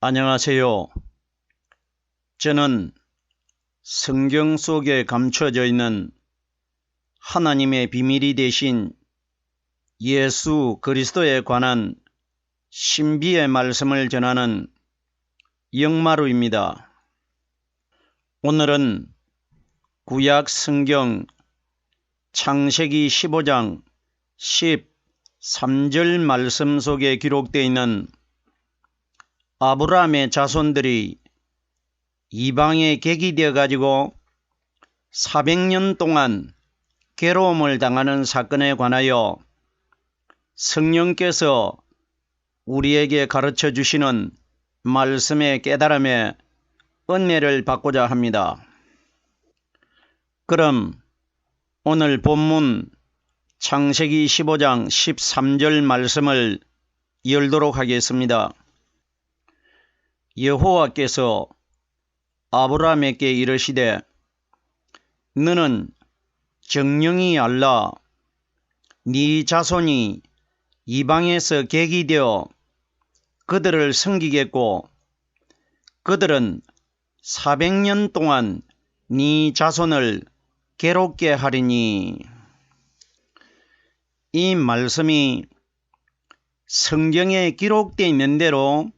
안녕하세요. 저는 성경 속에 감춰져 있는 하나님의 비밀이 되신 예수 그리스도에 관한 신비의 말씀을 전하는 영마루입니다. 오늘은 구약 성경 창세기 15장 13절 말씀 속에 기록되어 있는 아브라함의 자손들이 이방에 객이 되어 가지고 400년 동안 괴로움을 당하는 사건에 관하여 성령께서 우리에게 가르쳐 주시는 말씀의 깨달음에 은혜를 받고자 합니다. 그럼 오늘 본문 창세기 15장 13절 말씀을 열도록 하겠습니다. 여호와께서 아브라함에게 이르시되 너는 정령이 알라 네 자손이 이방에서 객이 되어 그들을 섬기겠고 그들은 400년 동안 네 자손을 괴롭게 하리니. 이 말씀이 성경에 기록되어 있는 대로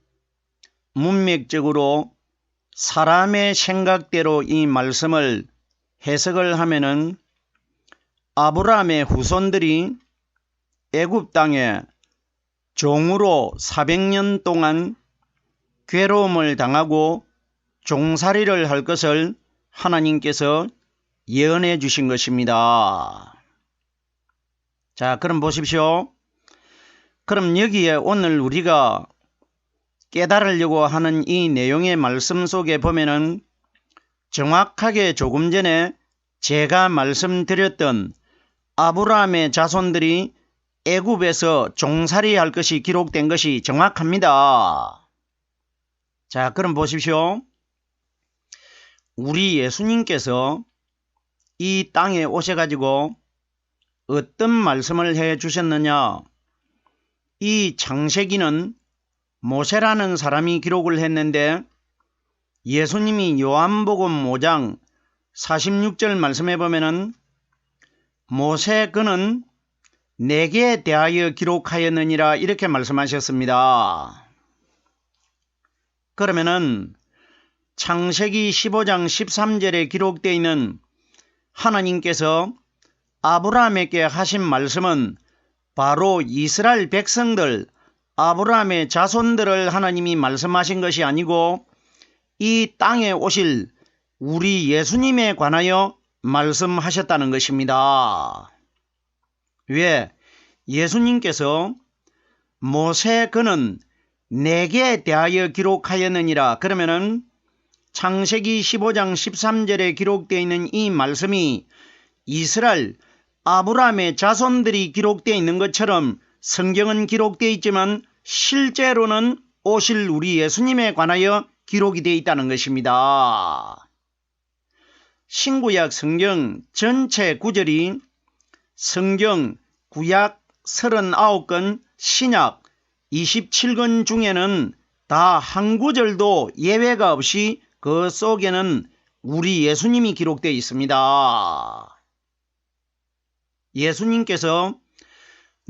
문맥적으로 사람의 생각대로 이 말씀을 해석을 하면은 아브라함의 후손들이 애굽 땅에 종으로 400년 동안 괴로움을 당하고 종살이를 할 것을 하나님께서 예언해 주신 것입니다. 자, 그럼 보십시오. 그럼 여기에 오늘 우리가 깨달으려고 하는 이 내용의 말씀 속에 보면은 정확하게 조금 전에 제가 말씀드렸던 아브라함의 자손들이 애굽에서 종살이 할 것이 기록된 것이 정확합니다. 자, 그럼 보십시오. 우리 예수님께서 이 땅에 오셔가지고 어떤 말씀을 해 주셨느냐. 이 창세기는 모세라는 사람이 기록을 했는데 예수님이 요한복음 5장 46절 말씀해 보면은 모세 그는 내게 대하여 기록하였느니라 이렇게 말씀하셨습니다. 그러면은 창세기 15장 13절에 기록되어 있는 하나님께서 아브라함에게 하신 말씀은 바로 이스라엘 백성들 아브라함의 자손들을 하나님이 말씀하신 것이 아니고 이 땅에 오실 우리 예수님에 관하여 말씀하셨다는 것입니다. 왜? 예수님께서 모세 그는 내게 대하여 기록하였느니라. 그러면은 창세기 15장 13절에 기록되어 있는 이 말씀이 이스라엘 아브라함의 자손들이 기록되어 있는 것처럼 성경은 기록되어 있지만 실제로는 오실 우리 예수님에 관하여 기록이 되어 있다는 것입니다. 신구약 성경 전체 구절이 성경 구약 39권 신약 27권 중에는 다 한 구절도 예외가 없이 그 속에는 우리 예수님이 기록되어 있습니다. 예수님께서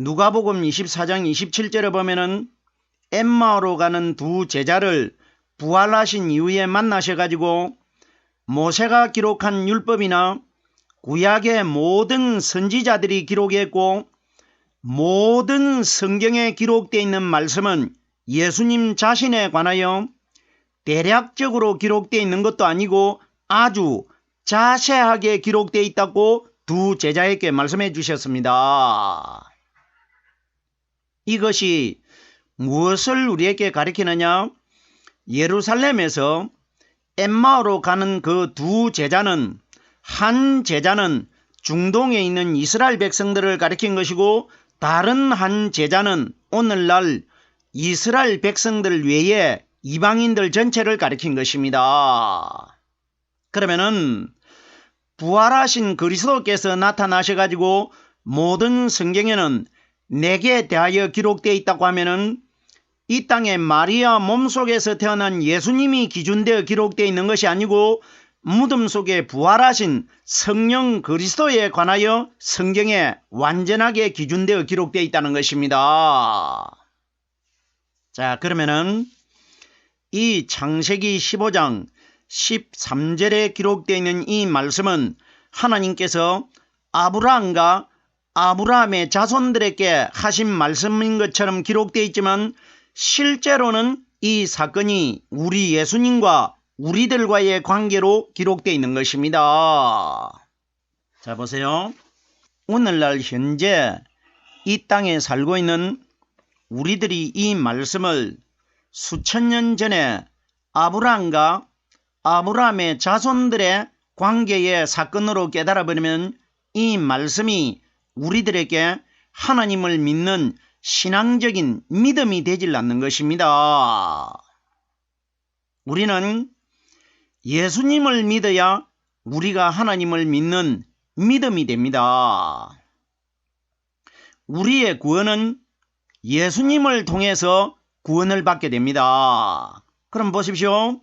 누가복음 24장 27절에 보면은 엠마오로 가는 두 제자를 부활하신 이후에 만나셔가지고 모세가 기록한 율법이나 구약의 모든 선지자들이 기록했고 모든 성경에 기록되어 있는 말씀은 예수님 자신에 관하여 대략적으로 기록되어 있는 것도 아니고 아주 자세하게 기록되어 있다고 두 제자에게 말씀해 주셨습니다. 이것이 무엇을 우리에게 가리키느냐? 예루살렘에서 엠마오로 가는 그 두 제자는 한 제자는 중동에 있는 이스라엘 백성들을 가리킨 것이고 다른 한 제자는 오늘날 이스라엘 백성들 외에 이방인들 전체를 가리킨 것입니다. 그러면은 부활하신 그리스도께서 나타나셔가지고 모든 성경에는 내게 대하여 기록되어 있다고 하면은 이 땅에 마리아 몸속에서 태어난 예수님이 기준되어 기록되어 있는 것이 아니고 무덤 속에 부활하신 성령 그리스도에 관하여 성경에 완전하게 기준되어 기록되어 있다는 것입니다. 자, 그러면은 이 창세기 15장 13절에 기록되어 있는 이 말씀은 하나님께서 아브라함과 아브라함의 자손들에게 하신 말씀인 것처럼 기록되어 있지만 실제로는 이 사건이 우리 예수님과 우리들과의 관계로 기록되어 있는 것입니다. 자, 보세요. 오늘날 현재 이 땅에 살고 있는 우리들이 이 말씀을 수천 년 전에 아브라함과 아브라함의 자손들의 관계의 사건으로 깨달아버리면 이 말씀이 우리들에게 하나님을 믿는 신앙적인 믿음이 되질 않는 것입니다. 우리는 예수님을 믿어야 우리가 하나님을 믿는 믿음이 됩니다. 우리의 구원은 예수님을 통해서 구원을 받게 됩니다. 그럼 보십시오.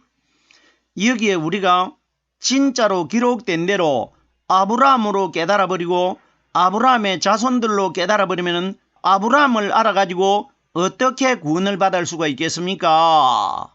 여기에 우리가 진짜로 기록된 대로 아브라함으로 깨달아버리고 아브라함의 자손들로 깨달아버리면 아브라함을 알아가지고 어떻게 구원을 받을 수가 있겠습니까?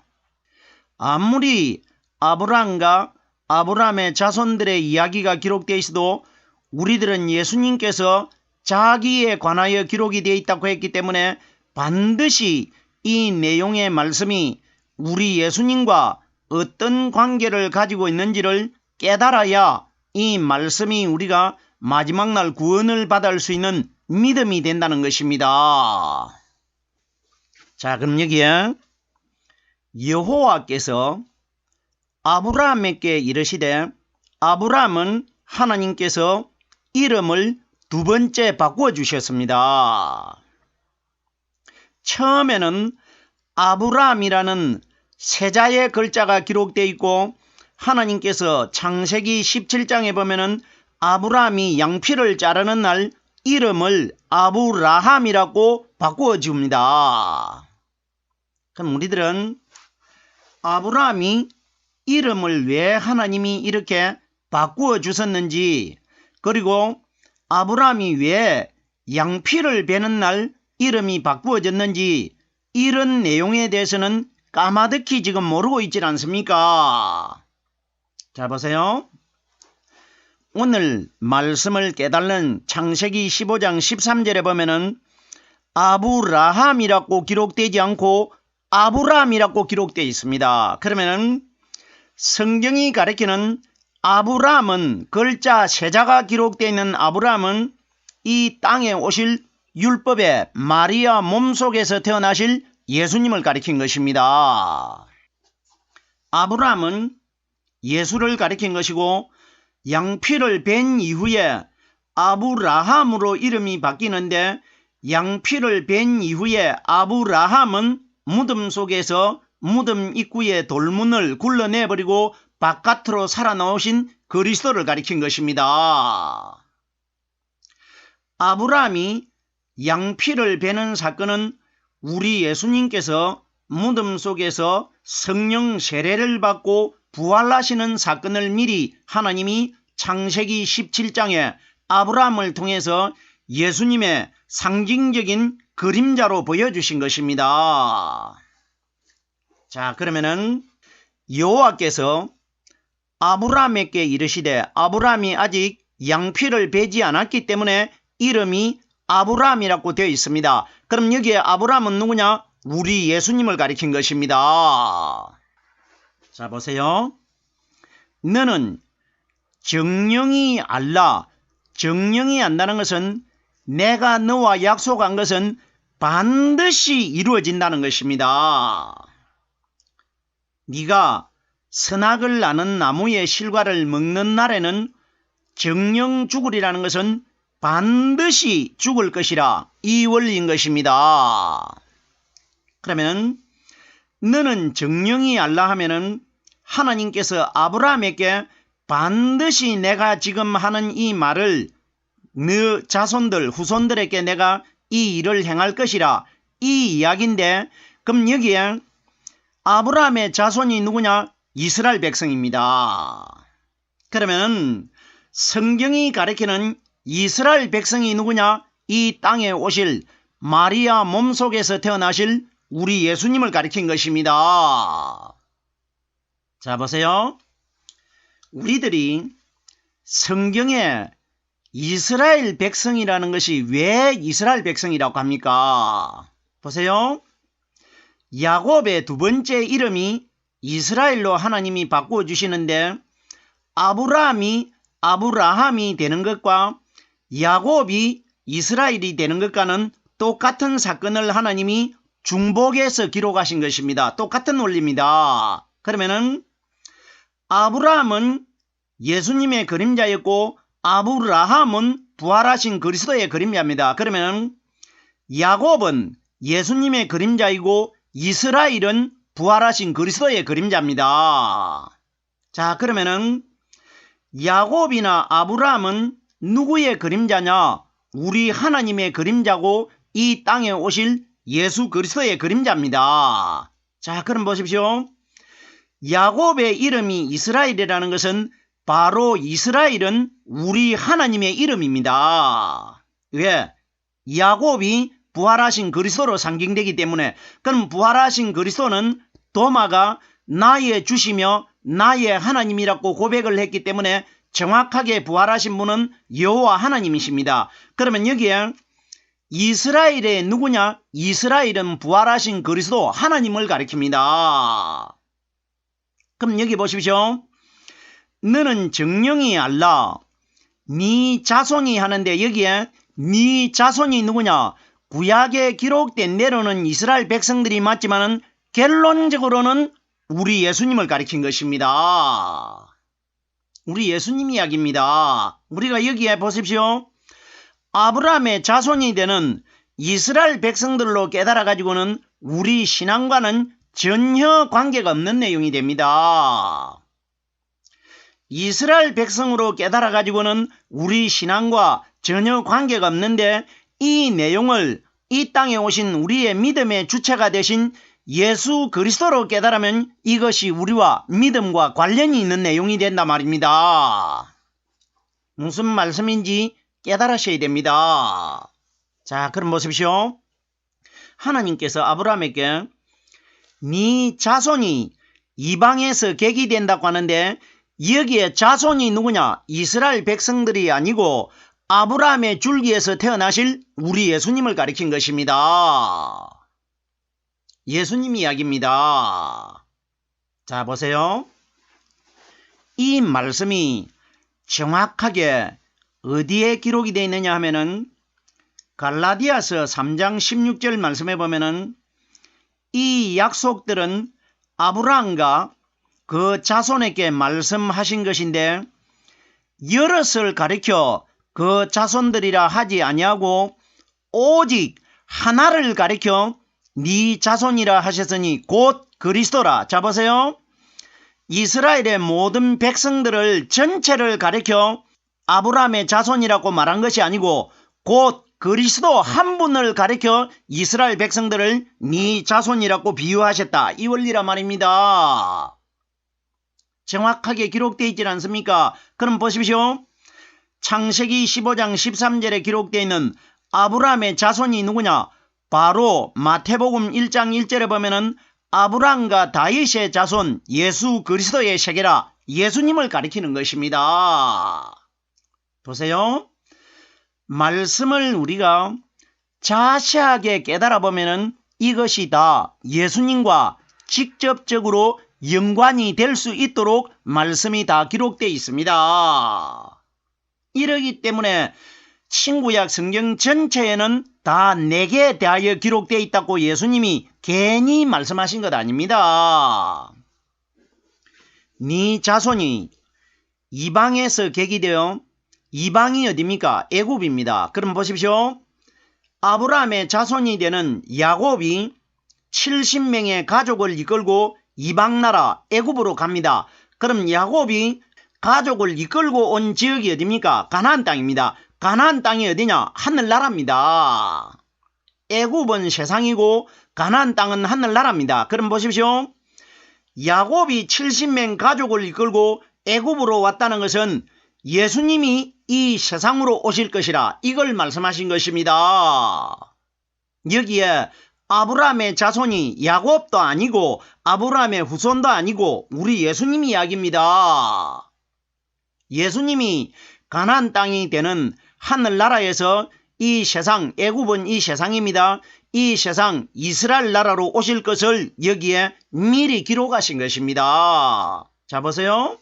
아무리 아브라함과 아브라함의 자손들의 이야기가 기록되어 있어도 우리들은 예수님께서 자기에 관하여 기록이 되어 있다고 했기 때문에 반드시 이 내용의 말씀이 우리 예수님과 어떤 관계를 가지고 있는지를 깨달아야 이 말씀이 우리가 마지막 날 구원을 받을 수 있는 믿음이 된다는 것입니다. 자, 그럼 여기에 여호와께서 아브라함에게 이르시되 아브라함은 하나님께서 이름을 두 번째 바꾸어 주셨습니다. 처음에는 아브라함이라는 세자의 글자가 기록되어 있고 하나님께서 창세기 17장에 보면은 아브라함이 양피를 자르는 날 이름을 아브라함이라고 바꾸어 줍니다. 그럼 우리들은 아브라함이 이름을 왜 하나님이 이렇게 바꾸어 주셨는지, 그리고 아브라함이 왜 양피를 베는 날 이름이 바꾸어졌는지, 이런 내용에 대해서는 까마득히 지금 모르고 있질 않습니까? 자, 보세요. 오늘 말씀을 깨달는 창세기 15장 13절에 보면은 아브라함이라고 기록되지 않고 아브라함이라고 기록되어 있습니다. 그러면은 성경이 가리키는 아브라함은, 글자 세자가 기록되어 있는 아브라함은 이 땅에 오실 율법의 마리아 몸속에서 태어나실 예수님을 가리킨 것입니다. 아브라함은 예수를 가리킨 것이고 양피를 벤 이후에 아브라함으로 이름이 바뀌는데, 양피를 벤 이후에 아브라함은 무덤 속에서 무덤 입구의 돌문을 굴러내버리고 바깥으로 살아나오신 그리스도를 가리킨 것입니다. 아브라함이 양피를 베는 사건은 우리 예수님께서 무덤 속에서 성령 세례를 받고 부활하시는 사건을 미리 하나님이 창세기 17장에 아브라함을 통해서 예수님의 상징적인 그림자로 보여주신 것입니다. 자, 그러면은 여호와께서 아브라함에게 이르시되, 아브라함이 아직 양피를 베지 않았기 때문에 이름이 아브라함이라고 되어 있습니다. 그럼 여기에 아브라함은 누구냐? 우리 예수님을 가리킨 것입니다. 자, 보세요. 너는 정령이 알라. 정령이 안다는 것은 내가 너와 약속한 것은 반드시 이루어진다는 것입니다. 네가 선악을 아는 나무의 실과를 먹는 날에는 정령 죽으리라는 것은 반드시 죽을 것이라, 이 원리인 것입니다. 그러면 너는 정령이 알라 하면은 하나님께서 아브라함에게 반드시 내가 지금 하는 이 말을 너 자손들 후손들에게 내가 이 일을 행할 것이라, 이 이야기인데, 그럼 여기에 아브라함의 자손이 누구냐? 이스라엘 백성입니다. 그러면 성경이 가리키는 이스라엘 백성이 누구냐? 이 땅에 오실 마리아 몸속에서 태어나실 우리 예수님을 가리킨 것입니다. 자, 보세요. 우리들이 성경에 이스라엘 백성이라는 것이 왜 이스라엘 백성이라고 합니까? 보세요. 야곱의 두 번째 이름이 이스라엘로 하나님이 바꿔주시는데 아브라함이 되는 것과 야곱이 이스라엘이 되는 것과는 똑같은 사건을 하나님이 중복해서 기록하신 것입니다. 똑같은 원리입니다. 그러면은 아브라함은 예수님의 그림자였고 아브라함은 부활하신 그리스도의 그림자입니다. 그러면 야곱은 예수님의 그림자이고 이스라엘은 부활하신 그리스도의 그림자입니다. 자, 그러면은 야곱이나 아브라함은 누구의 그림자냐? 우리 하나님의 그림자고 이 땅에 오실 예수 그리스도의 그림자입니다. 자, 그럼 보십시오. 야곱의 이름이 이스라엘이라는 것은 바로 이스라엘은 우리 하나님의 이름입니다. 왜? 야곱이 부활하신 그리스도로 상징되기 때문에. 그럼 부활하신 그리스도는 도마가 나의 주시며 나의 하나님이라고 고백을 했기 때문에 정확하게 부활하신 분은 여호와 하나님이십니다. 그러면 여기에 이스라엘의 누구냐? 이스라엘은 부활하신 그리스도 하나님을 가리킵니다. 그럼 여기 보십시오. 너는 정령이 알라 네 자손이 하는데 여기에 네 자손이 누구냐? 구약에 기록된 대로는 이스라엘 백성들이 맞지만은 결론적으로는 우리 예수님을 가리킨 것입니다. 우리 예수님 이야기입니다. 우리가 여기에 보십시오. 아브라함의 자손이 되는 이스라엘 백성들로 깨달아 가지고는 우리 신앙과는 전혀 관계가 없는 내용이 됩니다. 이스라엘 백성으로 깨달아 가지고는 우리 신앙과 전혀 관계가 없는데 이 내용을 이 땅에 오신 우리의 믿음의 주체가 되신 예수 그리스도로 깨달으면 이것이 우리와 믿음과 관련이 있는 내용이 된단 말입니다. 무슨 말씀인지 깨달으셔야 됩니다. 자, 그럼 보십시오. 하나님께서 아브라함에게 네 자손이 이방에서 객이 된다고 하는데 여기에 자손이 누구냐? 이스라엘 백성들이 아니고 아브라함의 줄기에서 태어나실 우리 예수님을 가리킨 것입니다. 예수님 이야기입니다. 자, 보세요. 이 말씀이 정확하게 어디에 기록이 되어 있느냐 하면은 갈라디아서 3장 16절 말씀에 보면은 이 약속들은 아브라함과 그 자손에게 말씀하신 것인데 여럿을 가리켜 그 자손들이라 하지 아니하고 오직 하나를 가리켜 네 자손이라 하셨으니 곧 그리스도라. 자, 보세요. 이스라엘의 모든 백성들을 전체를 가리켜 아브라함의 자손이라고 말한 것이 아니고 곧 그리스도 한 분을 가리켜 이스라엘 백성들을 네 자손이라고 비유하셨다. 이 원리란 말입니다. 정확하게 기록되어 있지 않습니까? 그럼 보십시오. 창세기 15장 13절에 기록되어 있는 아브라함의 자손이 누구냐? 바로 마태복음 1장 1절에 보면은 아브라함과 다윗의 자손 예수 그리스도의 세계라 예수님을 가리키는 것입니다. 보세요. 말씀을 우리가 자세하게 깨달아 보면은 이것이 다 예수님과 직접적으로 연관이 될 수 있도록 말씀이 다 기록되어 있습니다. 이러기 때문에 신구약 성경 전체에는 다 내게 대하여 기록되어 있다고 예수님이 괜히 말씀하신 것 아닙니다. 네 자손이 이방에서 객이 되어 이방이 어디입니까? 애굽입니다. 그럼 보십시오. 아브라함의 자손이 되는 야곱이 70명의 가족을 이끌고 이방나라 애굽으로 갑니다. 그럼 야곱이 가족을 이끌고 온 지역이 어디입니까? 가나안 땅입니다. 가나안 땅이 어디냐? 하늘나라입니다. 애굽은 세상이고 가나안 땅은 하늘나라입니다. 그럼 보십시오. 야곱이 70명 가족을 이끌고 애굽으로 왔다는 것은 예수님이 이 세상으로 오실 것이라 이걸 말씀하신 것입니다. 여기에 아브라함의 자손이 야곱도 아니고 아브라함의 후손도 아니고 우리 예수님 이야기입니다. 예수님이 가나안 땅이 되는 하늘나라에서 이 세상, 애굽은 이 세상입니다. 이 세상 이스라엘 나라로 오실 것을 여기에 미리 기록하신 것입니다. 자 보세요.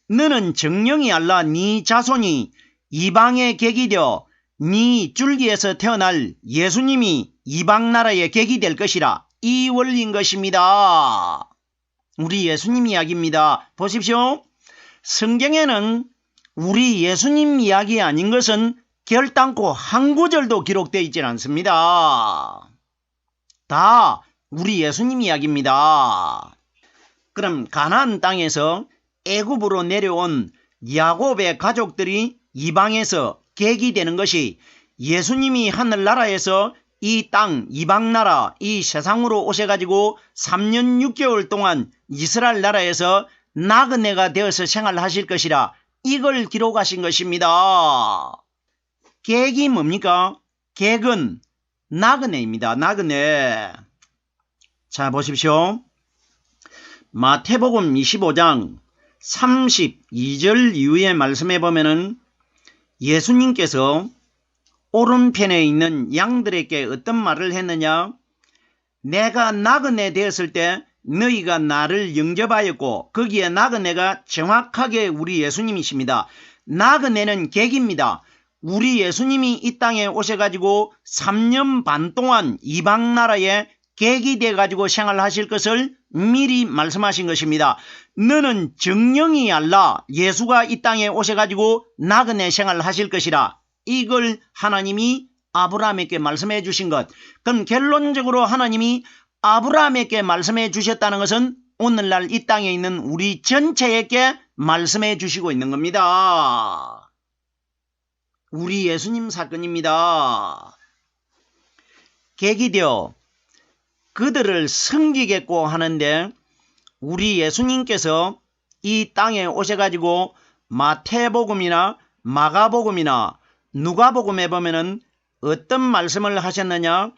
너는 정령이 알라 네 자손이 이방의 객이 되어 네 줄기에서 태어날 예수님이 이방 나라의 객이 될 것이라 이 원리인 것입니다. 우리 예수님 이야기입니다. 보십시오. 성경에는 우리 예수님 이야기 아닌 것은 결단코 한 구절도 기록되어 있지 않습니다. 다 우리 예수님 이야기입니다. 그럼 가나안 땅에서 애굽으로 내려온 야곱의 가족들이 이방에서 객이 되는 것이 예수님이 하늘나라에서 이 땅 이방나라 이 세상으로 오셔가지고 3년 6개월 동안 이스라엘 나라에서 나그네가 되어서 생활하실 것이라 이걸 기록하신 것입니다. 객이 뭡니까? 객은 나그네입니다. 나그네. 자 보십시오. 마태복음 25장 32절 이후에 말씀해 보면은 예수님께서 오른편에 있는 양들에게 어떤 말을 했느냐? 내가 나그네 되었을 때 너희가 나를 영접하였고 거기에 나그네가 정확하게 우리 예수님이십니다. 나그네는 객입니다. 우리 예수님이 이 땅에 오셔가지고 3년 반 동안 이방 나라에 객이 돼가지고 생활하실 것을 미리 말씀하신 것입니다. 너는 정령이 알라 예수가 이 땅에 오셔가지고 나그네 생활하실 것이라 이걸 하나님이 아브라함에게 말씀해 주신 것. 그럼 결론적으로 하나님이 아브라함에게 말씀해 주셨다는 것은 오늘날 이 땅에 있는 우리 전체에게 말씀해 주시고 있는 겁니다. 우리 예수님 사건입니다. 객이 되어 그들을 섬기겠고 하는데 우리 예수님께서 이 땅에 오셔가지고 마태복음이나 마가복음이나 누가복음에 보면은 어떤 말씀을 하셨느냐?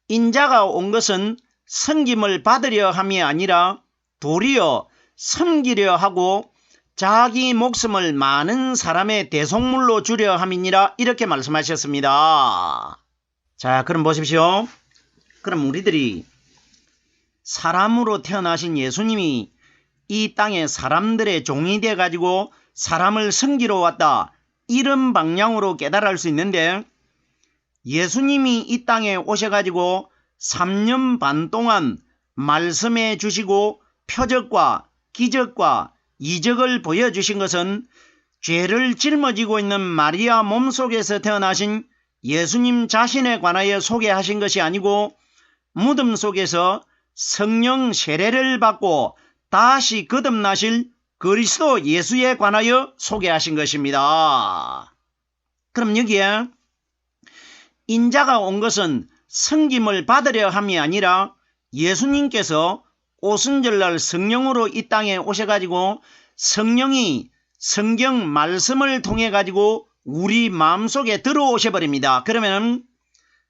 인자가 온 것은 섬김을 받으려 함이 아니라 도리어 섬기려 하고 자기 목숨을 많은 사람의 대속물로 주려 함이니라 이렇게 말씀하셨습니다. 자 그럼 보십시오. 그럼 우리들이 사람으로 태어나신 예수님이 이 땅에 사람들의 종이 되어 가지고 사람을 섬기러 왔다 이런 방향으로 깨달을 수 있는데 예수님이 이 땅에 오셔가지고 3년 반 동안 말씀해 주시고 표적과 기적과 이적을 보여주신 것은 죄를 짊어지고 있는 마리아 몸속에서 태어나신 예수님 자신에 관하여 소개하신 것이 아니고 무덤 속에서 성령 세례를 받고 다시 거듭나실 그리스도 예수에 관하여 소개하신 것입니다. 그럼 여기에 인자가 온 것은 섬김을 받으려 함이 아니라 예수님께서 오순절날 성령으로 이 땅에 오셔가지고 성령이 성경 말씀을 통해 가지고 우리 마음속에 들어오셔버립니다. 그러면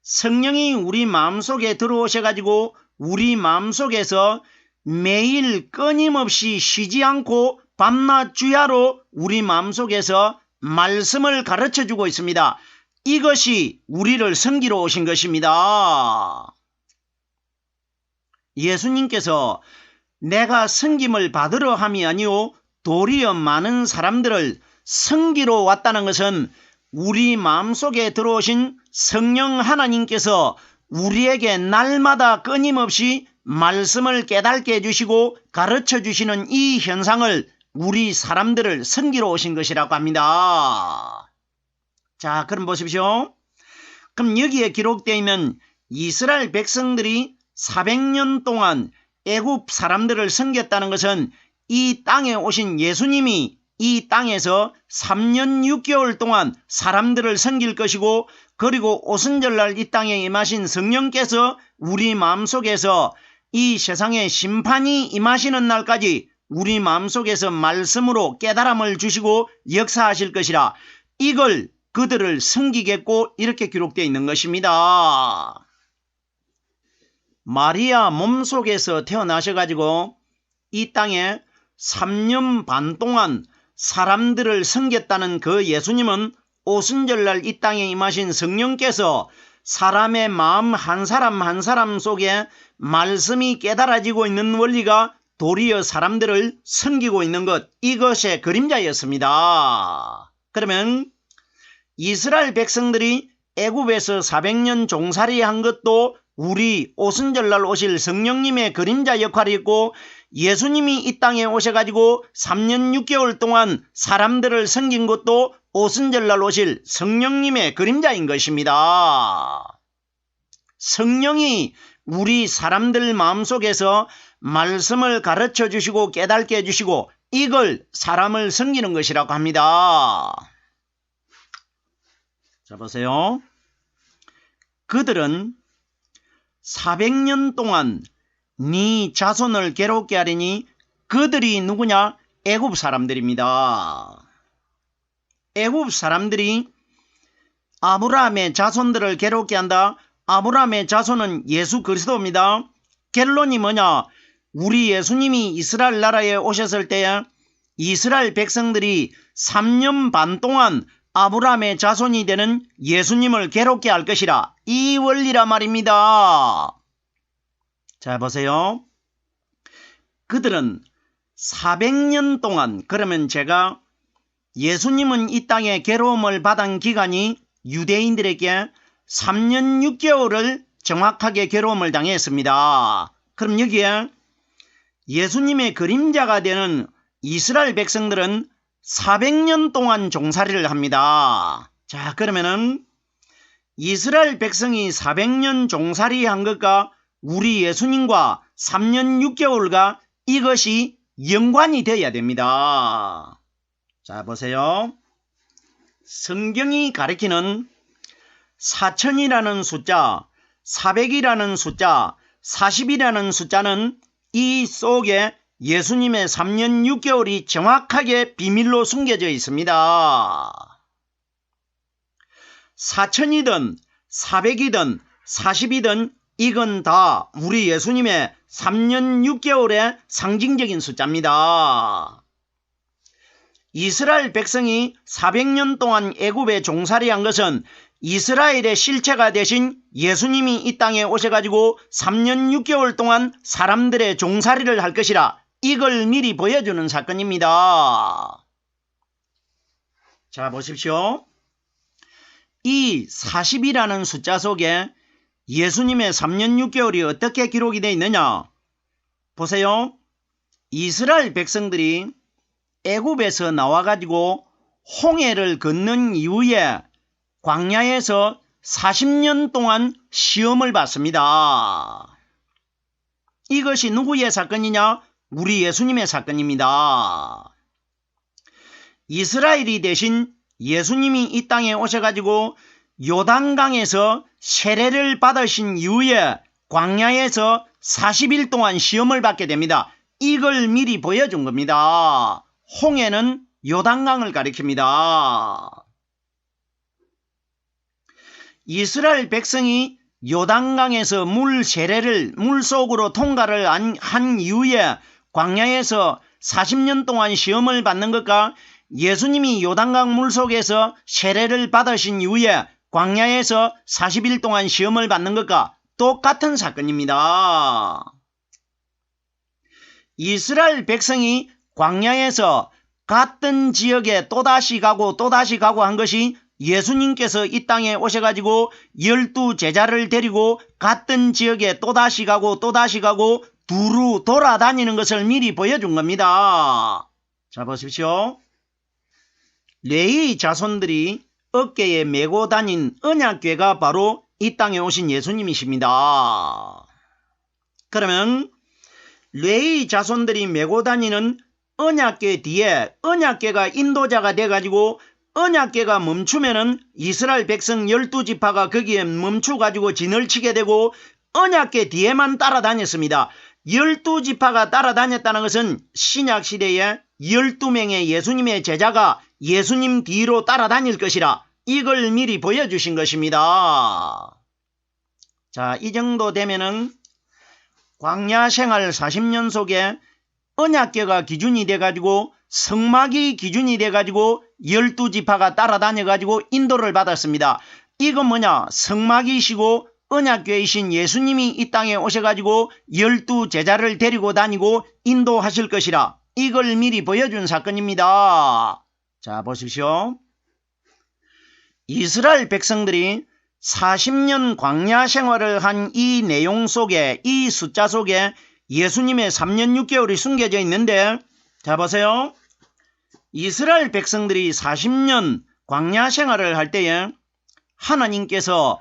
성령이 우리 마음속에 들어오셔가지고 우리 마음속에서 매일 끊임없이 쉬지 않고 밤낮 주야로 우리 마음속에서 말씀을 가르쳐주고 있습니다. 이것이 우리를 섬기러 오신 것입니다. 예수님께서 내가 섬김을 받으러 함이 아니오 도리어 많은 사람들을 섬기러 왔다는 것은 우리 마음속에 들어오신 성령 하나님께서 우리에게 날마다 끊임없이 말씀을 깨닫게 해주시고 가르쳐 주시는 이 현상을 우리 사람들을 섬기러 오신 것이라고 합니다. 자 그럼 보십시오. 그럼 여기에 기록되어 있는 이스라엘 백성들이 400년 동안 애굽 사람들을 섬겼다는 것은 이 땅에 오신 예수님이 이 땅에서 3년 6개월 동안 사람들을 섬길 것이고 그리고 오순절날 이 땅에 임하신 성령께서 우리 마음속에서 이 세상에 심판이 임하시는 날까지 우리 마음속에서 말씀으로 깨달음을 주시고 역사하실 것이라. 이걸 그들을 섬기겠고 이렇게 기록되어 있는 것입니다. 마리아 몸속에서 태어나셔가지고 이 땅에 3년 반 동안 사람들을 섬겼다는 그 예수님은 오순절날 이 땅에 임하신 성령께서 사람의 마음 한 사람 한 사람 속에 말씀이 깨달아지고 있는 원리가 도리어 사람들을 섬기고 있는 것, 이것의 그림자였습니다. 그러면 이스라엘 백성들이 애굽에서 400년 종살이 한 것도 우리 오순절날 오실 성령님의 그림자 역할이 있고, 예수님이 이 땅에 오셔가지고 3년 6개월 동안 사람들을 섬긴 것도 오순절날 오실 성령님의 그림자인 것입니다. 성령이 우리 사람들 마음속에서 말씀을 가르쳐 주시고 깨닫게 해주시고 이걸 사람을 섬기는 것이라고 합니다. 자, 보세요. 그들은 400년 동안 네 자손을 괴롭게 하리니, 그들이 누구냐? 애굽 사람들입니다. 애굽 사람들이 아브라함의 자손들을 괴롭게 한다. 아브라함의 자손은 예수 그리스도입니다. 결론이 뭐냐? 우리 예수님이 이스라엘 나라에 오셨을 때 이스라엘 백성들이 3년 반 동안 아브라함의 자손이 되는 예수님을 괴롭게 할 것이라. 이 원리라 말입니다. 자, 보세요. 그들은 400년 동안, 그러면 제가 예수님은 이 땅에 괴로움을 받은 기간이 유대인들에게 3년 6개월을 정확하게 괴로움을 당했습니다. 그럼 여기에 예수님의 그림자가 되는 이스라엘 백성들은 400년 동안 종살이를 합니다. 자, 그러면은 이스라엘 백성이 400년 종살이 한 것과 우리 예수님과 3년 6개월과 이것이 연관이 되어야 됩니다. 자, 보세요. 성경이 가리키는 4000이라는 숫자, 400이라는 숫자, 40이라는 숫자는 이 속에 예수님의 3년 6개월이 정확하게 비밀로 숨겨져 있습니다. 4000이든 400이든 40이든 이건 다 우리 예수님의 3년 6개월의 상징적인 숫자입니다. 이스라엘 백성이 400년 동안 애굽에 종살이한 것은 이스라엘의 실체가 되신 예수님이 이 땅에 오셔가지고 3년 6개월 동안 사람들의 종살이를 할 것이라, 이걸 미리 보여주는 사건입니다. 자, 보십시오. 이 40이라는 숫자 속에 예수님의 3년 6개월이 어떻게 기록이 되어 있느냐? 보세요. 이스라엘 백성들이 애굽에서 나와가지고 홍해를 건넌 이후에 광야에서 40년 동안 시험을 받습니다. 이것이 누구의 사건이냐? 우리 예수님의 사건입니다. 이스라엘이 대신 예수님이 이 땅에 오셔가지고 요단강에서 세례를 받으신 이후에 광야에서 40일 동안 시험을 받게 됩니다. 이걸 미리 보여준 겁니다. 홍해는 요단강을 가리킵니다. 이스라엘 백성이 요단강에서 물 세례를 물속으로 통과를 한 이후에 광야에서 40년 동안 시험을 받는 것과 예수님이 요단강 물속에서 세례를 받으신 이후에 광야에서 40일 동안 시험을 받는 것과 똑같은 사건입니다. 이스라엘 백성이 광야에서 같은 지역에 또다시 가고 한 것이 예수님께서 이 땅에 오셔가지고 12제자를 데리고 같은 지역에 또다시 가고 두루 돌아다니는 것을 미리 보여준 겁니다. 자, 보십시오. 레위 자손들이 어깨에 메고 다닌 언약궤가 바로 이 땅에 오신 예수님이십니다. 그러면 레위 자손들이 메고 다니는 언약궤 뒤에 언약궤가 인도자가 돼가지고 언약궤가 멈추면은 이스라엘 백성 12지파가 거기에 멈춰가지고 진을 치게 되고 언약궤 뒤에만 따라다녔습니다. 12지파가 따라다녔다는 것은 신약시대에 12명의 예수님의 제자가 예수님 뒤로 따라다닐 것이라 이걸 미리 보여주신 것입니다. 자, 이 정도 되면은 광야 생활 40년 속에 언약궤가 기준이 돼가지고 성막이 기준이 돼가지고 12지파가 따라다녀가지고 인도를 받았습니다. 이건 뭐냐? 성막이시고 언약궤이신 예수님이 이 땅에 오셔가지고 12제자를 데리고 다니고 인도하실 것이라 이걸 미리 보여준 사건입니다. 자, 보십시오. 이스라엘 백성들이 40년 광야 생활을 한 이 내용 속에 이 숫자 속에 예수님의 3년 6개월이 숨겨져 있는데 자 보세요. 이스라엘 백성들이 40년 광야 생활을 할 때에 하나님께서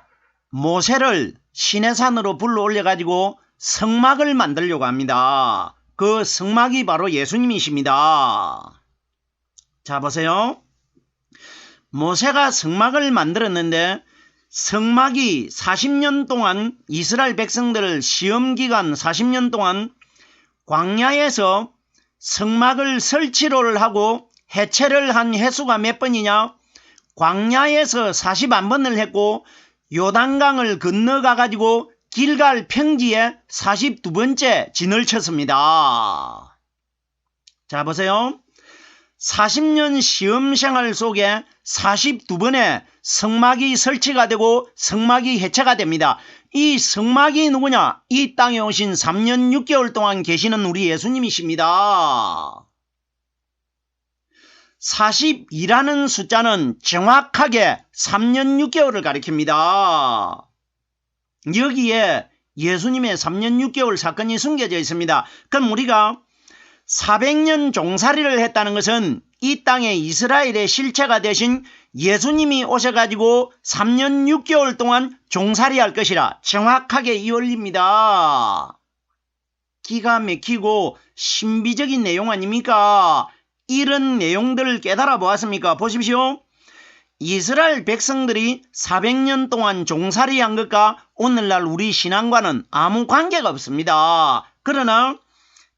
모세를 시내산으로 불러 올려가지고 성막을 만들려고 합니다. 그 성막이 바로 예수님이십니다. 자 보세요. 모세가 성막을 만들었는데 성막이 40년 동안 이스라엘 백성들을 시험기간 40년 동안 광야에서 성막을 설치를 하고 해체를 한 횟수가 몇 번이냐? 광야에서 41번을 했고 요단강을 건너가 가지고 길갈 평지에 42번째 진을 쳤습니다. 자 보세요. 40년 시험생활 속에 42번의 성막이 설치가 되고 성막이 해체가 됩니다. 이 성막이 누구냐? 이 땅에 오신 3년 6개월 동안 계시는 우리 예수님이십니다. 42라는 숫자는 정확하게 3년 6개월을 가리킵니다. 여기에 예수님의 3년 6개월 사건이 숨겨져 있습니다. 그럼 우리가 400년 종살이를 했다는 것은 이 땅에 이스라엘의 실체가 되신 예수님이 오셔가지고 3년 6개월 동안 종살이할 것이라 정확하게 이어올립니다. 기가 막히고 신비적인 내용 아닙니까? 이런 내용들을 깨달아 보았습니까? 보십시오. 이스라엘 백성들이 400년 동안 종살이한 것과 오늘날 우리 신앙과는 아무 관계가 없습니다. 그러나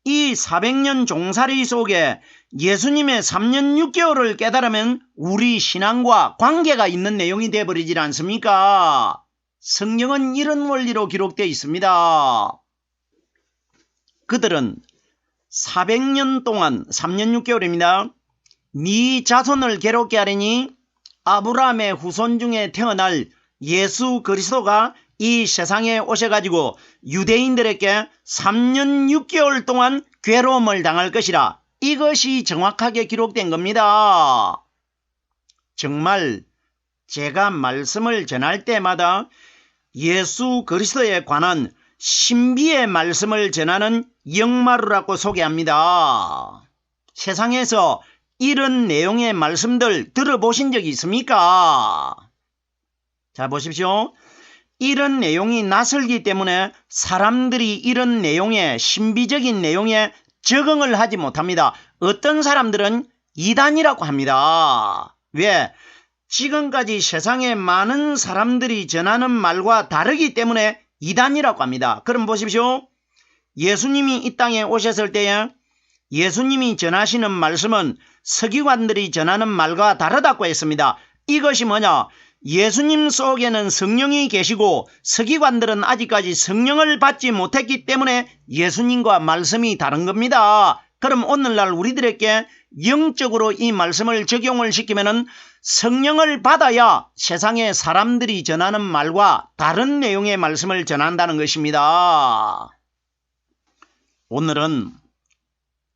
이 400년 종살이 속에 예수님의 3년 6개월을 깨달으면 우리 신앙과 관계가 있는 내용이 되어버리지 않습니까? 성경은 이런 원리로 기록되어 있습니다. 그들은 400년 동안 3년 6개월입니다. 네 자손을 괴롭게 하리니 아브라함의 후손 중에 태어날 예수 그리스도가 이 세상에 오셔가지고 유대인들에게 3년 6개월 동안 괴로움을 당할 것이라 이것이 정확하게 기록된 겁니다. 정말 제가 말씀을 전할 때마다 예수 그리스도에 관한 신비의 말씀을 전하는 영마루라고 소개합니다. 세상에서 이런 내용의 말씀들 들어보신 적이 있습니까? 자 보십시오. 이런 내용이 낯설기 때문에 사람들이 이런 내용에 신비적인 내용에 적응을 하지 못합니다. 어떤 사람들은 이단이라고 합니다. 왜? 지금까지 세상에 많은 사람들이 전하는 말과 다르기 때문에 이단이라고 합니다. 그럼 보십시오. 예수님이 이 땅에 오셨을 때에 예수님이 전하시는 말씀은 서기관들이 전하는 말과 다르다고 했습니다. 이것이 뭐냐? 예수님 속에는 성령이 계시고 서기관들은 아직까지 성령을 받지 못했기 때문에 예수님과 말씀이 다른 겁니다. 그럼 오늘날 우리들에게 영적으로 이 말씀을 적용을 시키면은 성령을 받아야 세상에 사람들이 전하는 말과 다른 내용의 말씀을 전한다는 것입니다. 오늘은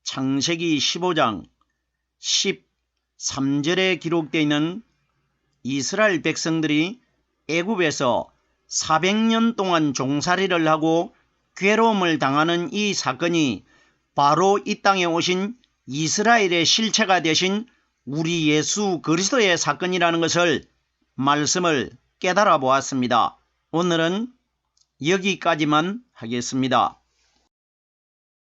창세기 15장 13절에 기록되어 있는 이스라엘 백성들이 애굽에서 400년 동안 종살이를 하고 괴로움을 당하는 이 사건이 바로 이 땅에 오신 이스라엘의 실체가 되신 우리 예수 그리스도의 사건이라는 것을 말씀을 깨달아 보았습니다. 오늘은 여기까지만 하겠습니다.